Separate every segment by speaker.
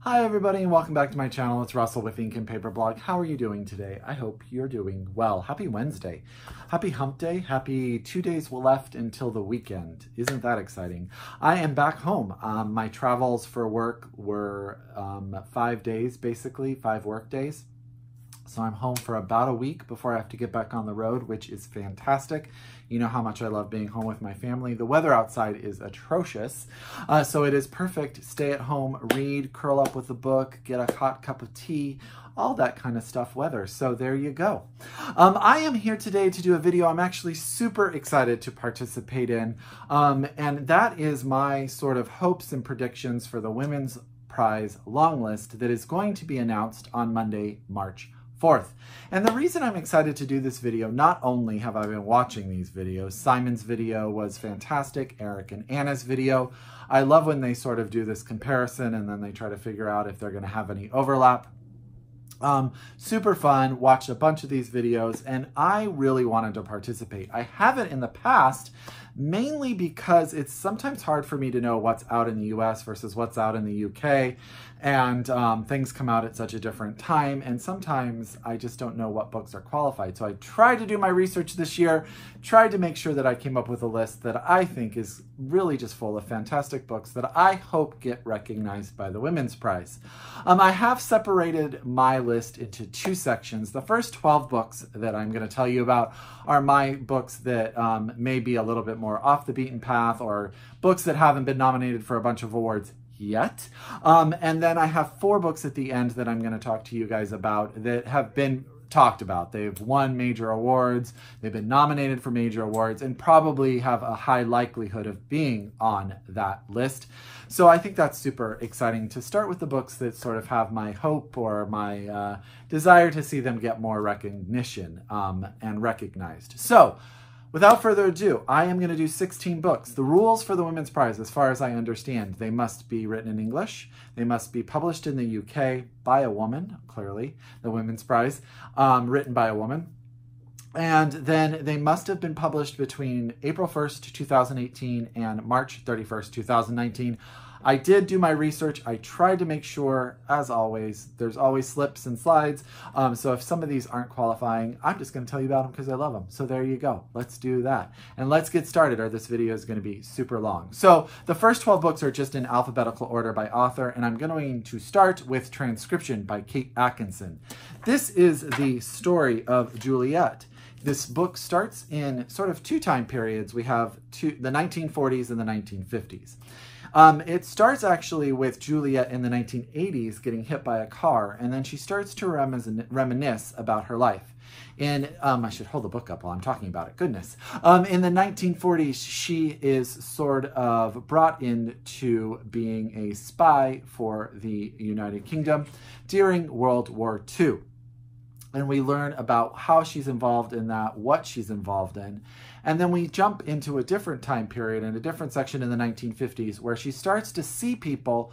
Speaker 1: Hi everybody and welcome back to my channel. It's Russell with Ink and Paper Blog. How are you doing today? I hope you're doing well. Happy Wednesday. Happy hump day. Happy 2 days left until the weekend. Isn't that exciting? I am back home. My travels for work were 5 days, basically 5 work days. So I'm home for about a week before I have to get back on the road, which is fantastic. You know how much I love being home with my family. The weather outside is atrocious, so it is perfect. Stay at home, read, curl up with a book, get a hot cup of tea, all that kind of stuff weather. So there you go. I am here today to do a video I'm actually super excited to participate in, and that is my sort of hopes and predictions for the Women's Prize long list that is going to be announced on Monday, March 4th. And the reason I'm excited to do this video, not only have I been watching these videos, Simon's video was fantastic, Eric and Anna's video. I love when they sort of do this comparison and then they try to figure out if they're going to have any overlap. Super fun, watched a bunch of these videos, and I really wanted to participate. I haven't in the past, mainly because it's sometimes hard for me to know what's out in the US versus what's out in the UK, and things come out at such a different time, and sometimes I just don't know what books are qualified. So I tried to do my research this year, tried to make sure that I came up with a list that I think is really just full of fantastic books that I hope get recognized by the Women's Prize. I have separated my list into 2 sections. The first 12 books that I'm going to tell you about are my books that may be a little bit more off the beaten path, or books that haven't been nominated for a bunch of awards yet. And then I have 4 books at the end that I'm going to talk to you guys about that have been talked about. They've won major awards, they've been nominated for major awards, and probably have a high likelihood of being on that list. So I think that's super exciting to start with the books that sort of have my hope or my desire to see them get more recognition and recognized. So without further ado, I am going to do 16 books. The rules for the Women's Prize, as far as I understand, they must be written in English. They must be published in the UK by a woman, clearly, the Women's Prize, written by a woman. And then they must have been published between April 1st, 2018 and March 31st, 2019. I did do my research. I tried to make sure, as always, there's always slips and slides. So if some of these aren't qualifying, I'm just going to tell you about them because I love them. So there you go. Let's do that. And let's get started, or this video is going to be super long. So the first 12 books are just in alphabetical order by author, and I'm going to start with Transcription by Kate Atkinson. This is the story of Juliet. This book starts in sort of 2 time periods. We have the 1940s and the 1950s. It starts actually with Juliet in the 1980s getting hit by a car, and then she starts to reminisce about her life. I should hold the book up while I'm talking about it. Goodness. In the 1940s, she is sort of brought into being a spy for the United Kingdom during World War II. And we learn about how she's involved in that, what she's involved in. And then we jump into a different time period and a different section in the 1950s where she starts to see people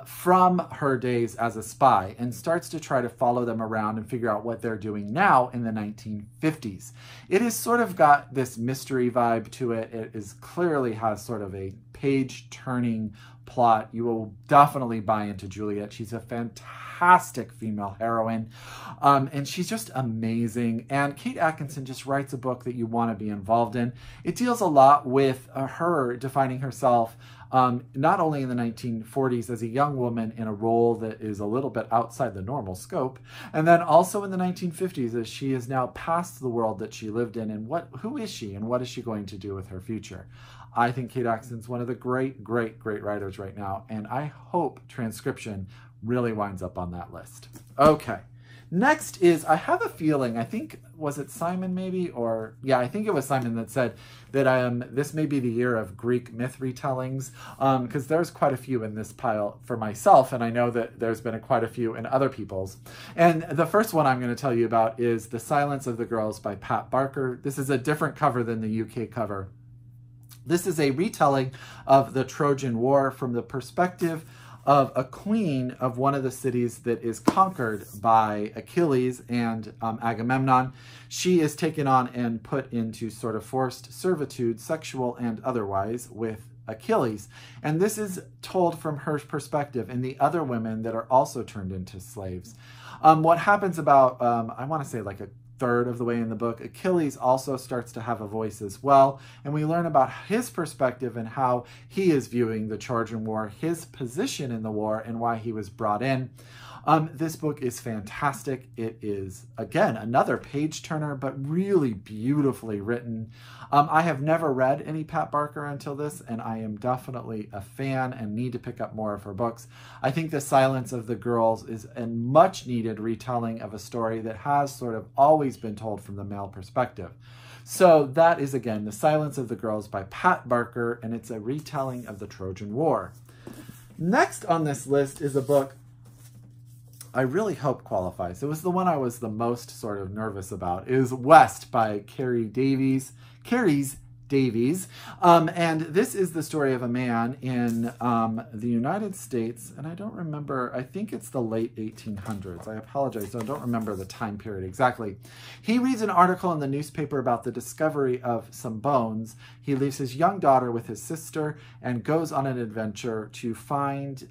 Speaker 1: from her days as a spy and starts to try to follow them around and figure out what they're doing now in the 1950s. It has sort of got this mystery vibe to it. It is clearly has sort of a page-turning plot. You will definitely buy into Juliet. She's a fantastic female heroine, and she's just amazing. And Kate Atkinson just writes a book that you want to be involved in. It deals a lot with her defining herself not only in the 1940s as a young woman in a role that is a little bit outside the normal scope, and then also in the 1950s as she is now past the world that she lived in, and who is she and what is she going to do with her future. I think Kate Atkinson's one of the great writers right now, and I hope Transcription really winds up on that list. Okay. Next is, I have a feeling, I think, was it Simon maybe? Or, yeah, I think it was Simon that said that this may be the year of Greek myth retellings, because there's quite a few in this pile for myself, and I know that there's been quite a few in other people's. And the first one I'm going to tell you about is The Silence of the Girls by Pat Barker. This is a different cover than the UK cover. This is a retelling of the Trojan War from the perspective of a queen of one of the cities that is conquered by Achilles and Agamemnon. She is taken on and put into sort of forced servitude, sexual and otherwise, with Achilles. And this is told from her perspective and the other women that are also turned into slaves. What happens about, I want to say like a third of the way in the book, Achilles also starts to have a voice as well. And we learn about his perspective and how he is viewing the Trojan War, his position in the war, and why he was brought in. This book is fantastic. It is, again, another page turner, but really beautifully written. I have never read any Pat Barker until this, and I am definitely a fan and need to pick up more of her books. I think The Silence of the Girls is a much needed retelling of a story that has sort of always been told from the male perspective. So that is, again, The Silence of the Girls by Pat Barker, and it's a retelling of the Trojan War. Next on this list is a book I really hope qualifies. It was the one I was the most sort of nervous about. It is West by Carrie Davies. Carys Davies. And this is the story of a man in the United States, and I don't remember, I think it's the late 1800s. I apologize, I don't remember the time period exactly. He reads an article in the newspaper about the discovery of some bones. He leaves his young daughter with his sister and goes on an adventure to find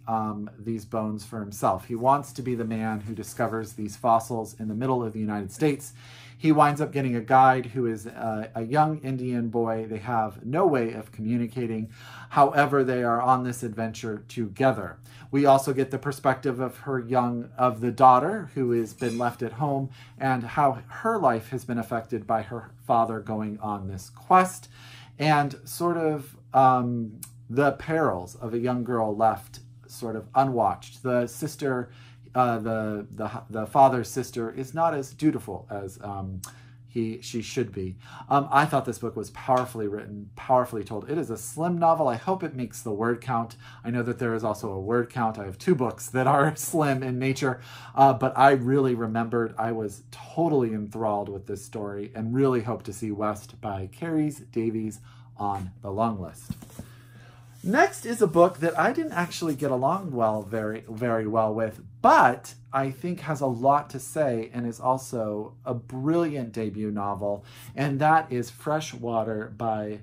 Speaker 1: these bones for himself. He wants to be the man who discovers these fossils in the middle of the United States. He winds up getting a guide who is a young Indian boy. They have no way of communicating. However, they are on this adventure together. We also get the perspective of the daughter who has been left at home and how her life has been affected by her father going on this quest, and sort of the perils of a young girl left sort of unwatched. The sister, the father's sister, is not as dutiful as she should be. I thought this book was powerfully written, powerfully told. It is a slim novel. I hope it makes the word count. I know that there is also a word count. I have 2 books that are slim in nature, but I really remembered. I was totally enthralled with this story and really hope to see West by Carrie Davies on the long list. Next is a book that I didn't actually get along very well with, but I think has a lot to say and is also a brilliant debut novel, and that is Freshwater by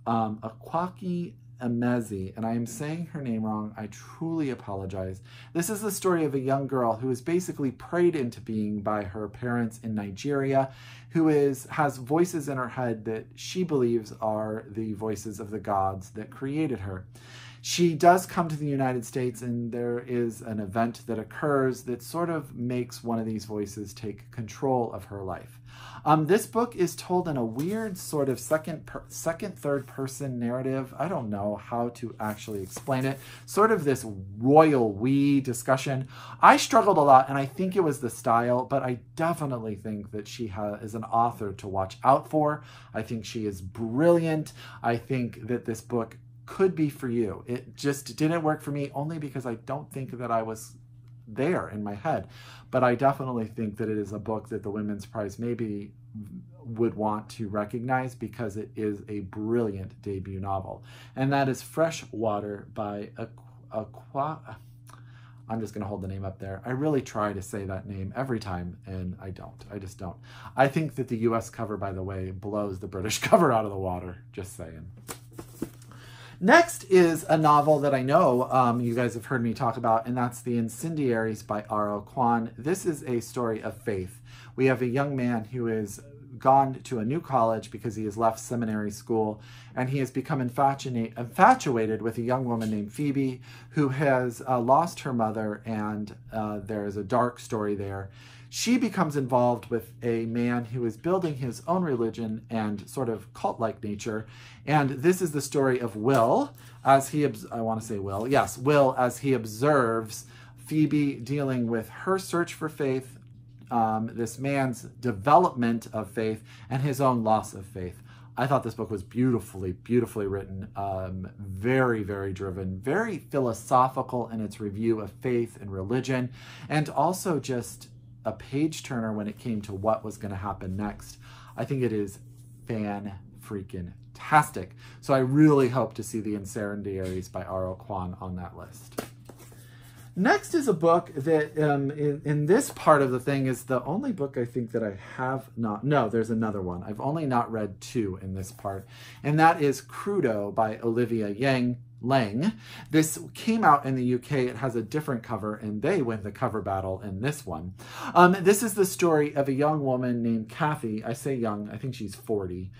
Speaker 1: Akwaeke Emezi, and I am saying her name wrong. I truly apologize. This is the story of a young girl who is basically preyed into being by her parents in Nigeria, who has voices in her head that she believes are the voices of the gods that created her. She does come to the United States, and there is an event that occurs that sort of makes one of these voices take control of her life. This book is told in a weird sort of second, third person narrative. I don't know how to actually explain it. Sort of this royal we discussion. I struggled a lot, and I think it was the style, but I definitely think that she is an author to watch out for. I think she is brilliant. I think that this book could be for you. It just didn't work for me only because I don't think that I was there in my head. But I definitely think that it is a book that the Women's Prize maybe would want to recognize because it is a brilliant debut novel. And that is Freshwater by I'm just going to hold the name up there. I really try to say that name every time, and I don't. I just don't. I think that the US cover, by the way, blows the British cover out of the water. Just saying. Next is a novel that I know you guys have heard me talk about, and that's The Incendiaries by R.O. Kwon. This is a story of faith. We have a young man who is gone to a new college because he has left seminary school, and he has become infatuated with a young woman named Phoebe who has lost her mother, and there is a dark story there. She becomes involved with a man who is building his own religion and sort of cult-like nature. And this is the story of Will, as he, Will, as he observes Phoebe dealing with her search for faith, this man's development of faith, and his own loss of faith. I thought this book was beautifully written, very, very driven, very philosophical in its review of faith and religion, and also just a page turner when it came to what was going to happen next. I think it is fan-freaking-tastic. So I really hope to see The Incendiaries by R.O. Kwon on that list. Next is a book that in this part of the thing is the only book I think that I have not, no, there's another one. I've only not read two in this part, and that is Crudo by Olivia Yang. Laing. This came out in the UK. It has a different cover, and they win the cover battle in this one. This is the story of a young woman named Kathy. I say young, I think she's 40.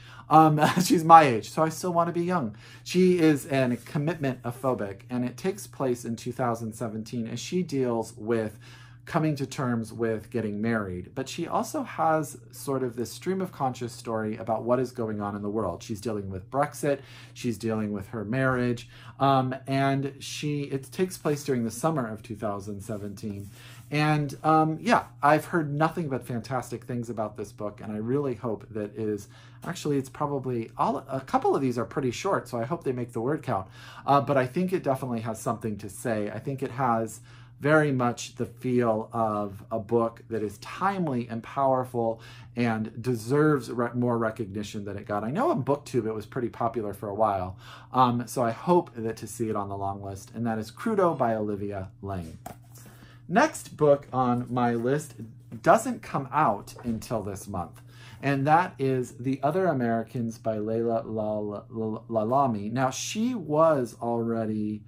Speaker 1: She's my age, so I still want to be young. She is a commitment-phobic, and it takes place in 2017 as she deals with coming to terms with getting married, but she also has sort of this stream of conscious story about what is going on in the world. She's dealing with Brexit, she's dealing with her marriage, and it takes place during the summer of 2017. And yeah, I've heard nothing but fantastic things about this book, and I really hope that it's probably, a couple of these are pretty short, so I hope they make the word count. But I think it definitely has something to say. I think it has very much the feel of a book that is timely and powerful and deserves more recognition than it got. I know on BookTube it was pretty popular for a while, so I hope that to see it on the long list, and that is Crudo by Olivia Yang. Next book on my list doesn't come out until this month, and that is The Other Americans by Leila Allam. Now, she was already...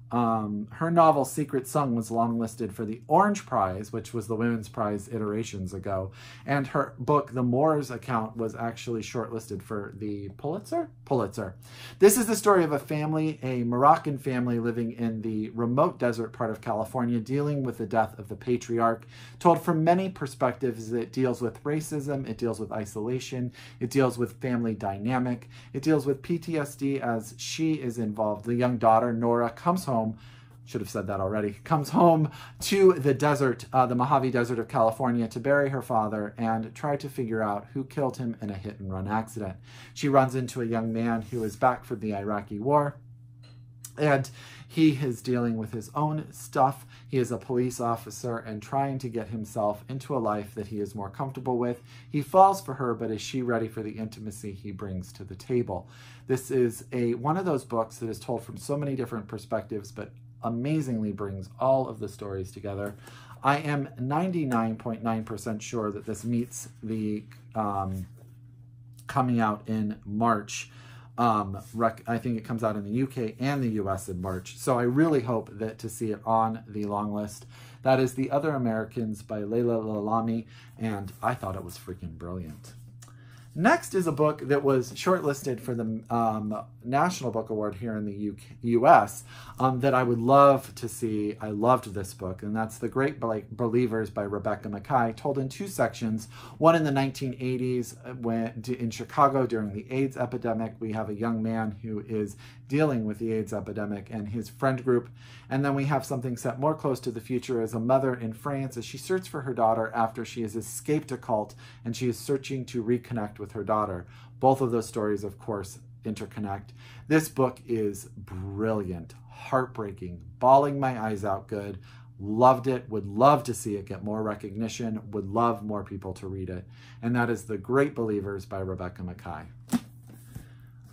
Speaker 1: her novel Secret Song was longlisted for the Orange Prize, which was the Women's Prize iterations ago, and her book The Moors Account was actually shortlisted for the Pulitzer. This is the story of a family, a Moroccan family living in the remote desert part of California, dealing with the death of the patriarch, told from many perspectives. It deals with racism, it deals with isolation, it deals with family dynamic, it deals with PTSD as she is involved. The young daughter, Nora, comes home, should have said that already, comes home to the desert, the Mojave Desert of California, to bury her father and try to figure out who killed him in a hit-and-run accident. She runs into a young man who is back from the Iraqi war, and he is dealing with his own stuff. He is a police officer and trying to get himself into a life that he is more comfortable with. He falls for her, but is she ready for the intimacy he brings to the table? This is one of those books that is told from so many different perspectives, but amazingly brings all of the stories together. I am 99.9% sure that this meets the coming out in March. I think it comes out in the UK and the US in March. So I really hope that to see it on the long list. That is The Other Americans by Leila Allam, and I thought it was freaking brilliant. Next is a book that was shortlisted for the National Book Award here in the US that I would love to see. I loved this book, and that's The Great Believers by Rebecca Makkai, told in two sections. One in the 1980s in Chicago during the AIDS epidemic. We have a young man who is dealing with the AIDS epidemic and his friend group. And then we have something set more close to the future as a mother in France as she searches for her daughter after she has escaped a cult and she is searching to reconnect with her daughter. Both of those stories, of course, interconnect. This book is brilliant, heartbreaking, bawling my eyes out good. Loved it, would love to see it get more recognition, would love more people to read it. And that is The Great Believers by Rebecca Makkai.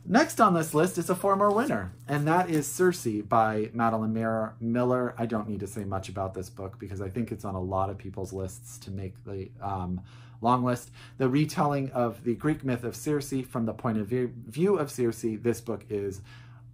Speaker 1: Next on this list is a former winner, and that is Circe by Madeline Miller. I don't need to say much about this book because I think it's on a lot of people's lists to make the long list. The retelling of the Greek myth of Circe from the point of view of Circe. This book is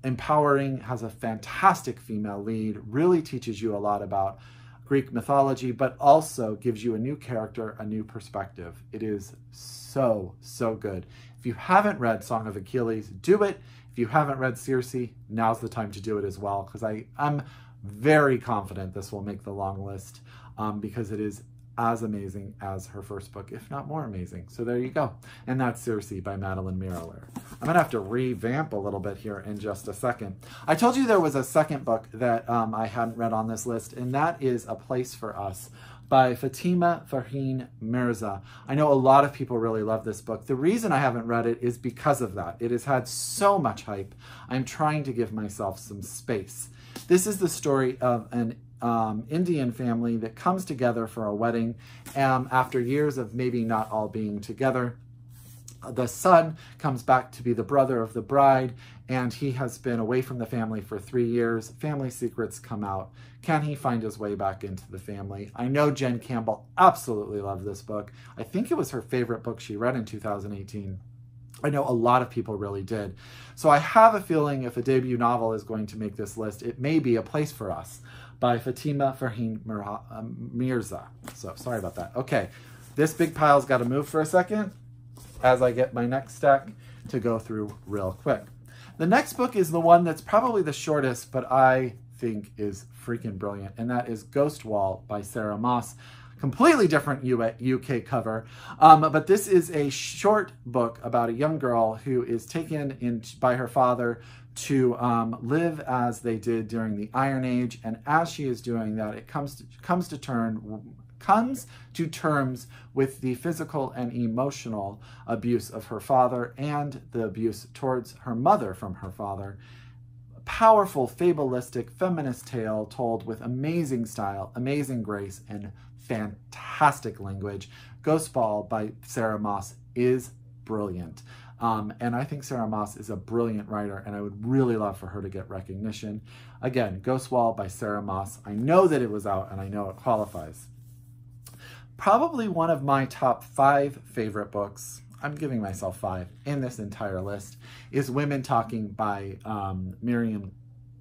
Speaker 1: empowering, has a fantastic female lead, really teaches you a lot about Greek mythology, but also gives you a new character, a new perspective. It is so, so good. If you haven't read Song of Achilles, do it. If you haven't read Circe, now's the time to do it as well, because I'm very confident this will make the long list because it is as amazing as her first book, if not more amazing. So there you go. And that's Circe by Madeline Miller. I'm going to have to revamp a little bit here in just a second. I told you there was a second book that I hadn't read on this list, and that is A Place for Us by Fatima, Farheen, Mirza. I know a lot of people really love this book. The reason I haven't read it is because of that. It has had so much hype. I'm trying to give myself some space. This is the story of an Indian family that comes together for a wedding after years of maybe not all being together. The son comes back to be the brother of the bride, and he has been away from the family for 3 years. Family secrets come out. Can he find his way back into the family? I know Jen Campbell absolutely loved this book. I think it was her favorite book she read in 2018. I know a lot of people really did. So I have a feeling if a debut novel is going to make this list, it may be A Place for Us by Fatima Farheen Mirza. So sorry about that. Okay, this big pile's got to move for a second as I get my next stack to go through real quick. The next book is the one that's probably the shortest, but I think is freaking brilliant, and that is Ghost Wall by Sarah Moss. Completely different UK cover, but this is a short book about a young girl who is taken in by her father to live as they did during the Iron Age, and as she is doing that, it comes to terms with the physical and emotional abuse of her father and the abuse towards her mother from her father. Powerful, fabulistic, feminist tale told with amazing style, amazing grace, and fantastic language. Ghost Ball by Sarah Moss is brilliant. And I think Sarah Moss is a brilliant writer, and I would really love for her to get recognition. Again, Ghost Wall by Sarah Moss. I know that it was out, and I know it qualifies. Probably one of my top 5 favorite books, I'm giving myself 5, in this entire list, is Women Talking by Miriam.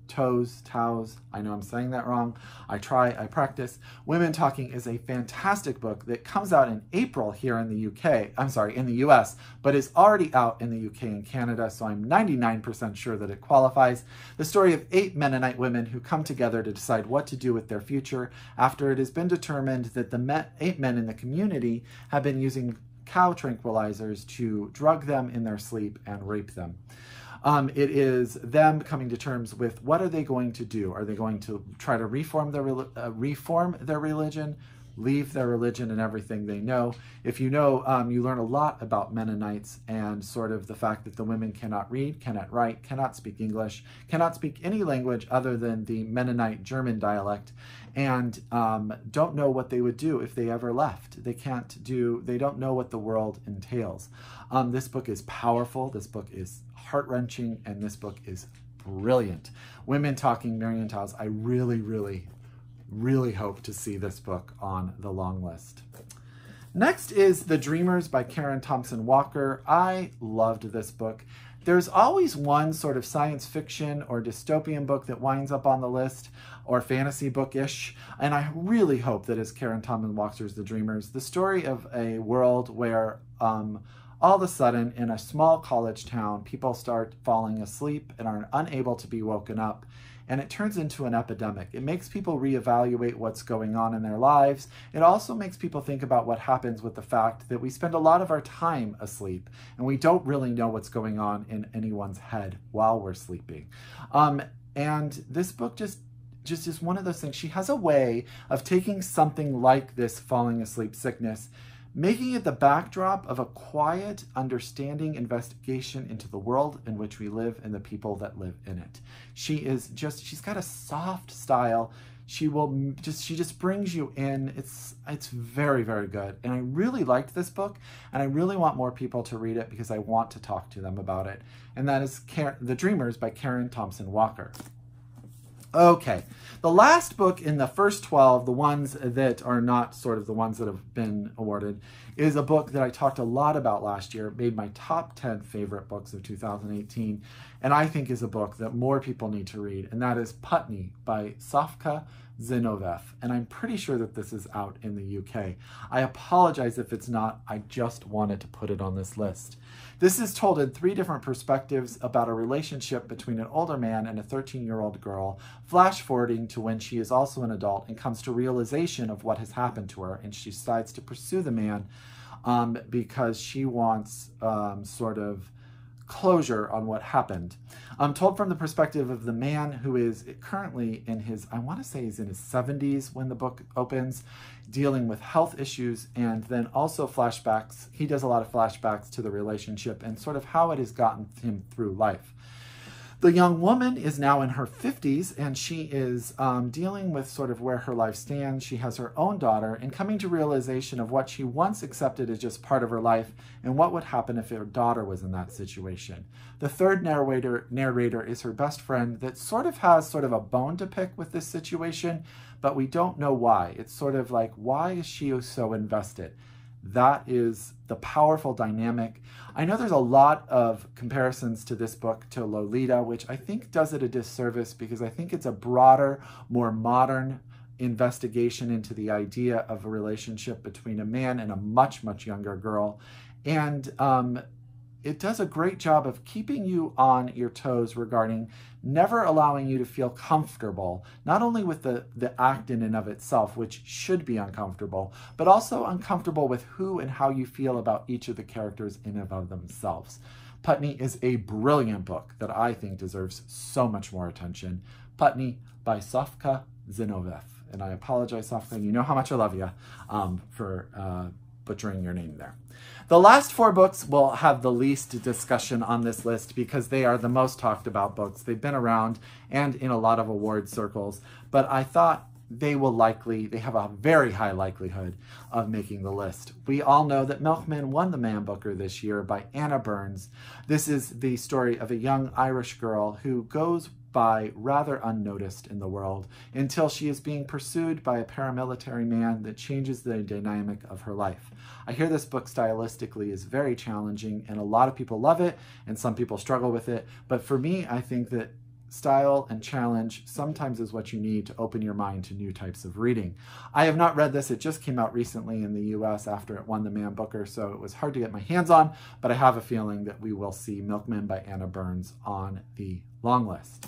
Speaker 1: Toews. I know I'm saying that wrong. I practice. Women Talking is a fantastic book that comes out in April here in the UK. I'm sorry, in the US, but is already out in the UK and Canada, so I'm 99% sure that it qualifies. The story of 8 Mennonite women who come together to decide what to do with their future after it has been determined that the 8 men in the community have been using cow tranquilizers to drug them in their sleep and rape them. It is them coming to terms with what are they going to do? Are they going to try to reform their religion, leave their religion and everything they know? If you know, you learn a lot about Mennonites and sort of the fact that the women cannot read, cannot write, cannot speak English, cannot speak any language other than the Mennonite German dialect, and don't know what they would do if they ever left. They don't know what the world entails. This book is powerful. This book is heart-wrenching, and this book is brilliant. Women Talking, Miriam Toews. I really, really, really hope to see this book on the long list. Next is The Dreamers by Karen Thompson Walker. I loved this book. There's always one sort of science fiction or dystopian book that winds up on the list, or fantasy book-ish, and I really hope that it's Karen Thompson Walker's The Dreamers, the story of a world where all of a sudden, in a small college town, people start falling asleep and are unable to be woken up, and it turns into an epidemic. It makes people reevaluate what's going on in their lives. It also makes people think about what happens with the fact that we spend a lot of our time asleep, and we don't really know what's going on in anyone's head while we're sleeping. And this book just is one of those things. She has a way of taking something like this falling asleep sickness, making it the backdrop of a quiet, understanding investigation into the world in which we live and the people that live in it. She's got a soft style. She just brings you in. It's very, very good. And I really liked this book, and I really want more people to read it because I want to talk to them about it. And that is The Dreamers by Karen Thompson Walker. Okay, the last book in the first 12, the ones that are not sort of the ones that have been awarded, is a book that I talked a lot about last year, made my top 10 favorite books of 2018, and I think is a book that more people need to read, and that is Putney by Sofka Zinovieff, and I'm pretty sure that this is out in the UK. I apologize if it's not, I just wanted to put it on this list. This is told in 3 different perspectives about a relationship between an older man and a 13-year-old girl, flash forwarding to when she is also an adult and comes to realization of what has happened to her, and she decides to pursue the man because she wants sort of closure on what happened. Told from the perspective of the man who is currently in his, I want to say he's in his 70s when the book opens, dealing with health issues, and then also flashbacks. He does a lot of flashbacks to the relationship and sort of how it has gotten him through life. The young woman is now in her 50s, and she is dealing with sort of where her life stands. She has her own daughter and coming to realization of what she once accepted as just part of her life and what would happen if her daughter was in that situation. The third narrator is her best friend that sort of has sort of a bone to pick with this situation, but we don't know why. It's sort of like, why is she so invested? That is the powerful dynamic. I know there's a lot of comparisons to this book to Lolita, which I think does it a disservice because I think it's a broader, more modern investigation into the idea of a relationship between a man and a much, much younger girl. And it does a great job of keeping you on your toes regarding never allowing you to feel comfortable, not only with the act in and of itself, which should be uncomfortable, but also uncomfortable with who and how you feel about each of the characters in and of themselves. Putney is a brilliant book that I think deserves so much more attention. Putney by Sofka Zinovieff. And I apologize, Sofka, you know how much I love you for butchering your name there. The last 4 books will have the least discussion on this list because they are the most talked about books. They've been around and in a lot of award circles, but I thought they have a very high likelihood of making the list. We all know that Milkman won the Man Booker this year by Anna Burns. This is the story of a young Irish girl who goes by rather unnoticed in the world until she is being pursued by a paramilitary man that changes the dynamic of her life. I hear this book stylistically is very challenging and a lot of people love it and some people struggle with it. But for me, I think that style and challenge sometimes is what you need to open your mind to new types of reading. I have not read this. It just came out recently in the US after it won the Man Booker, so it was hard to get my hands on, but I have a feeling that we will see Milkman by Anna Burns on the long list.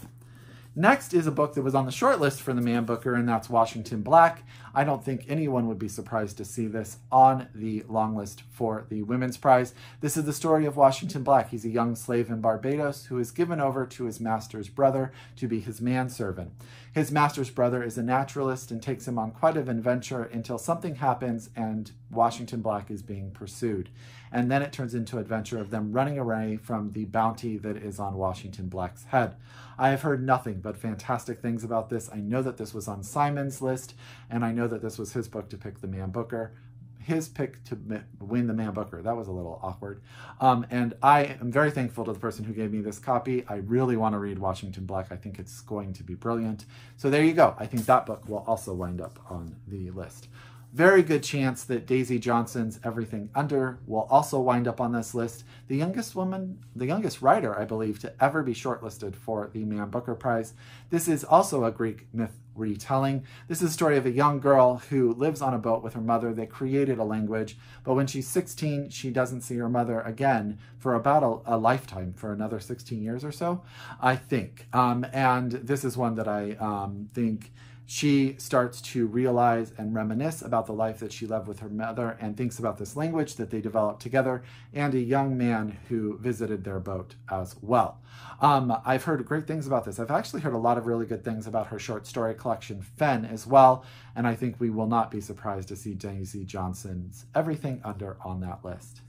Speaker 1: Next is a book that was on the short list for the Man Booker, and that's Washington Black. I don't think anyone would be surprised to see this on the long list for the Women's Prize. This is the story of Washington Black. He's a young slave in Barbados who is given over to his master's brother to be his manservant. His master's brother is a naturalist and takes him on quite an adventure until something happens and Washington Black is being pursued. And then it turns into an adventure of them running away from the bounty that is on Washington Black's head. I have heard nothing but fantastic things about this. I know that this was on Simon's list, and I know that this was his book to pick the Man Booker. His pick to win the Man Booker. That was a little awkward. And I am very thankful to the person who gave me this copy. I really want to read Washington Black. I think it's going to be brilliant. So there you go. I think that book will also wind up on the list. Very good chance that Daisy Johnson's Everything Under will also wind up on this list. The youngest writer, I believe, to ever be shortlisted for the Man Booker Prize. This is also a Greek myth retelling. This is a story of a young girl who lives on a boat with her mother. They created a language, but when she's 16, she doesn't see her mother again for about a lifetime, for another 16 years or so, I think. And this is one that I think she starts to realize and reminisce about the life that she lived with her mother and thinks about this language that they developed together and a young man who visited their boat as well. I've heard great things about this. I've actually heard a lot of really good things about her short story collection, Fen, as well, and I think we will not be surprised to see Daisy Johnson's Everything Under on that list.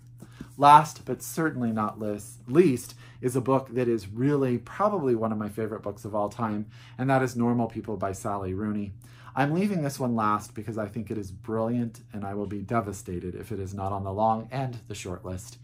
Speaker 1: Last, but certainly not least, is a book that is really probably one of my favorite books of all time, and that is Normal People by Sally Rooney. I'm leaving this one last because I think it is brilliant, and I will be devastated if it is not on the long and the short list.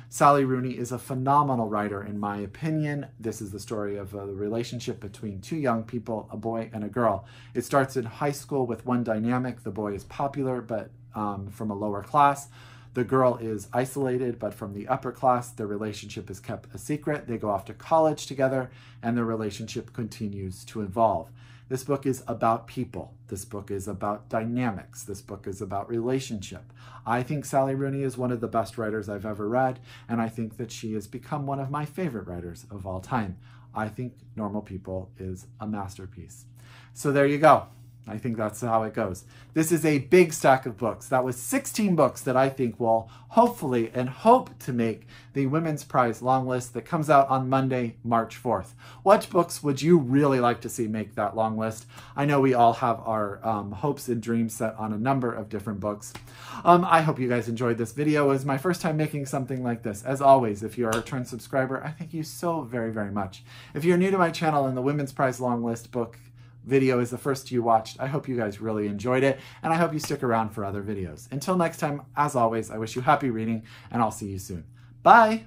Speaker 1: Sally Rooney is a phenomenal writer, in my opinion. This is the story of a relationship between two young people, a boy and a girl. It starts in high school with one dynamic. The boy is popular, but from a lower class. The girl is isolated, but from the upper class. Their relationship is kept a secret. They go off to college together, and their relationship continues to evolve. This book is about people. This book is about dynamics. This book is about relationship. I think Sally Rooney is one of the best writers I've ever read, and I think that she has become one of my favorite writers of all time. I think Normal People is a masterpiece. So there you go. I think that's how it goes. This is a big stack of books. That was 16 books that I think will hopefully and hope to make the Women's Prize long list that comes out on Monday, March 4th. What books would you really like to see make that long list? I know we all have our hopes and dreams set on a number of different books. I hope you guys enjoyed this video. It was my first time making something like this. As always, if you're a return subscriber, I thank you so very, very much. If you're new to my channel and the Women's Prize long list book video is the first you watched, I hope you guys really enjoyed it, and I hope you stick around for other videos. Until next time, as always, I wish you happy reading, and I'll see you soon. Bye!